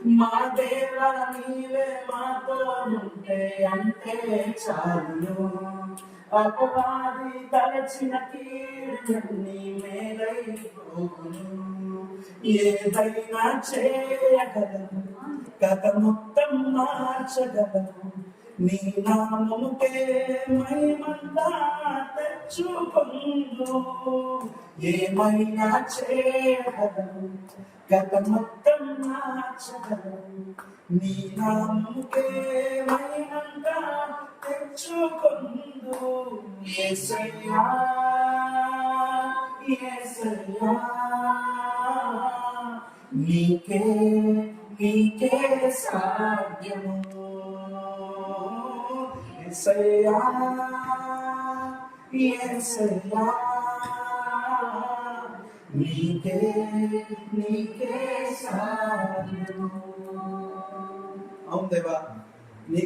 మా దేవా నీవే మాతో ఉంటే అంటే చాలు. అపవాది తలచిన కీడులన్నీ మేలైపోవును. ఏదైనా చేయగలవు, కథ మొత్తం మార్చగలవు. నీ నామముకే మహిమంతా తెచ్చుకొందు. ఏమైనా చేయగలవు, కథ మొత్తం మార్చగలవు. నీ నామముకే మహిమంతా తెచ్చుకొందు. యేసయ్యా యేసయ్యా, నీకే నీకే సాధ్యము. యేసయ్యా యేసయ్యా, నీకే నీకే సాధ్యము. అవును దేవా.